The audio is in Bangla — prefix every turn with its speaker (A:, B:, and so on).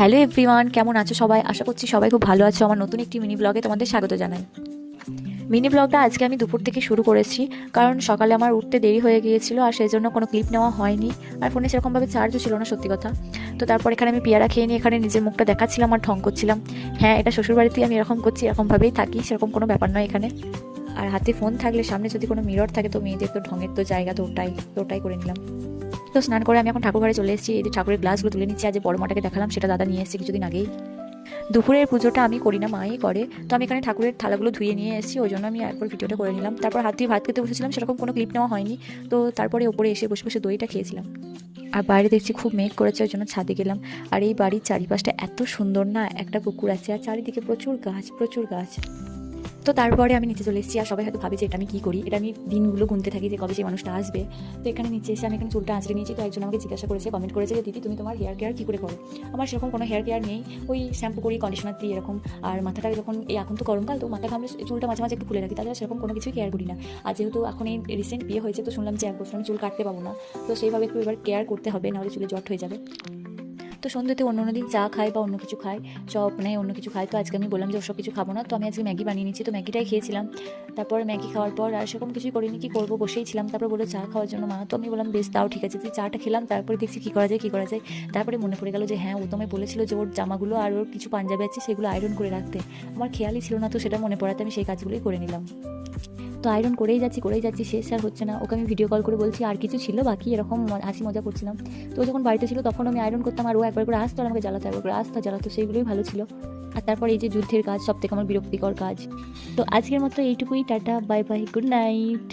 A: হ্যালো এভরিওয়ান, কেমন আছো সবাই? আশা করছি সবাই খুব ভালো আছো। আমার নতুন একটি মিনি ব্লগে তোমাদের স্বাগত জানাই। মিনি ব্লগটা আজকে আমি দুপুর থেকে শুরু করেছি, কারণ সকালে আমার উঠতে দেরি হয়ে গিয়েছিল আর সেই জন্য কোনো ক্লিপ নেওয়া হয়নি। আর ফোনে সেরকমভাবে চার্জও ছিল না, সত্যি কথা। তো তারপর এখানে আমি পেয়ারা খেয়ে নিয়ে এখানে নিজের মুখটা দেখাচ্ছিলাম আর ঢং করছিলাম। হ্যাঁ, এটা শ্বশুরবাড়িতেই আমি এরকম করছি, এরকমভাবেই থাকি, সেরকম কোনো ব্যাপার নয় এখানে। আর হাতে ফোন থাকলে সামনে যদি কোনো মিরর থাকে তো মেয়েদের তো ঢঙের তো জায়গা তো ওটাই করে নিলাম। তো স্নান করে আমি এখন ঠাকুর ঘরে চলে এসেছি। এই যে ঠাকুরের গ্লাসগুলো তুলে নিচ্ছি, আজ বড় মাটাকে দেখালাম, সেটা দাদা নিয়ে এসেছে কিছুদিন আগেই। দুপুরের পুজোটা আমি করি না, মাই করে। তো আমি এখানে ঠাকুরের থালাগুলো ধুয়ে নিয়ে এসেছি, ওই জন্য আমি একবার ভিডিওটা করে নিলাম। তারপর হাত দিয়ে ভাত খেতে বসেছিলাম, সেরকম কোনো ক্লিপ নেওয়া হয়নি। তো তারপরে ওপরে এসে বসে বসে দইটা খেয়েছিলাম। আর বাইরে দেখছি খুব মেঘ করেছে, ওই জন্য ছাদে গেলাম। আর এই বাড়ির চারিপাশটা এত সুন্দর না, একটা পুকুর আছে আর চারিদিকে প্রচুর গাছ প্রচুর গাছ। তো তারপরে আমি নিচে চলে এসেছি। আর সবাই হয়তো ভাবে যে এটা আমি কী করি, এটা আমি দিনগুলো গুনতে থাকি যে কবে সেই মানুষটা আসবে। তো এখানে নিচে এসে আমি এখানে চুলটা আঁচড়ে নিয়েছি। তো একজন আমাকে জিজ্ঞাসা করেছে, কমেন্ট করেছে যে দিদি তুমি তোমার হেয়ার কেয়ার কী করে করো। আমার সেরকম কোনো হেয়ার কেয়ার নেই, ওই শ্যাম্পু করি, কন্ডিশনার দিই এরকম। আর মাথাটা যখন এই এখন তো গরমকাল, তো মাথা ঘামলে চুলটা মাঝে মাঝে একটু খুলে রাখি, তাছাড়া সেরকম কোনো কিছুই কেয়ার করি না। আর যেহেতু এখন এই রিসেন্ট বিয়ে হয়েছে, তো শুনলাম যে 1 বছর আমি চুল কাটতে পাবো না। তো সেইভাবে একটু এবার কেয়ার করতে হবে, নাহলে চুলে জট হয়ে যাবে। তো সন্ধ্যেতে অন্য দিন চা খাই বা অন্য কিছু খাই, চপ নেই অন্য কিছু খাই। তো আজকে আমি বললাম যে ওসব কিছু খাবো না, তো আমি আজকে ম্যাগি বানিয়ে নিচ্ছি। তো ম্যাগিটাই খেয়েছিলাম। তারপর ম্যাগি খাওয়ার পর আর সেরকম কিছুই করিনি, কি করবো, বসেই ছিলাম। তারপর বললো চা খাওয়ার জন্য মা। তো আমি বললাম বেশ, তাও ঠিক আছে। তুই চাটা খেলাম, তারপরে দেখছি কী করা যায়। তারপরে মনে পড়ে গেল যে হ্যাঁ, ও তো আমায় বলেছিল যে ওর জামাগুলো আর ওর কিছু পাঞ্জাবি আছে সেগুলো আয়রন করে রাখতে। আমার খেয়ালই ছিল না, তো সেটা মনে পড়াতে আমি সেই কাজগুলোই করে নিলাম। তো আয়রন করেই যাচ্ছি, শেষ আর হচ্ছে না। ওকে আমি ভিডিও কল করে বলছি আর কিছু ছিল বাকি, এরকম হাসি মজা করছিলাম। তো ও যখন বাড়িতে ছিল তখন আমি আয়রন করতাম, আর ও একবার করে আসতো আর আমাকে জ্বালাতো, একবার করে আসতো জ্বালাতো, সেইগুলোই ভালো ছিল। আর তারপর এই যে যুদ্ধের কাজ, সব থেকে আমার বিরক্তিকর কাজ। তো আজকের মতো এইটুকুই, tata bye bye, good night.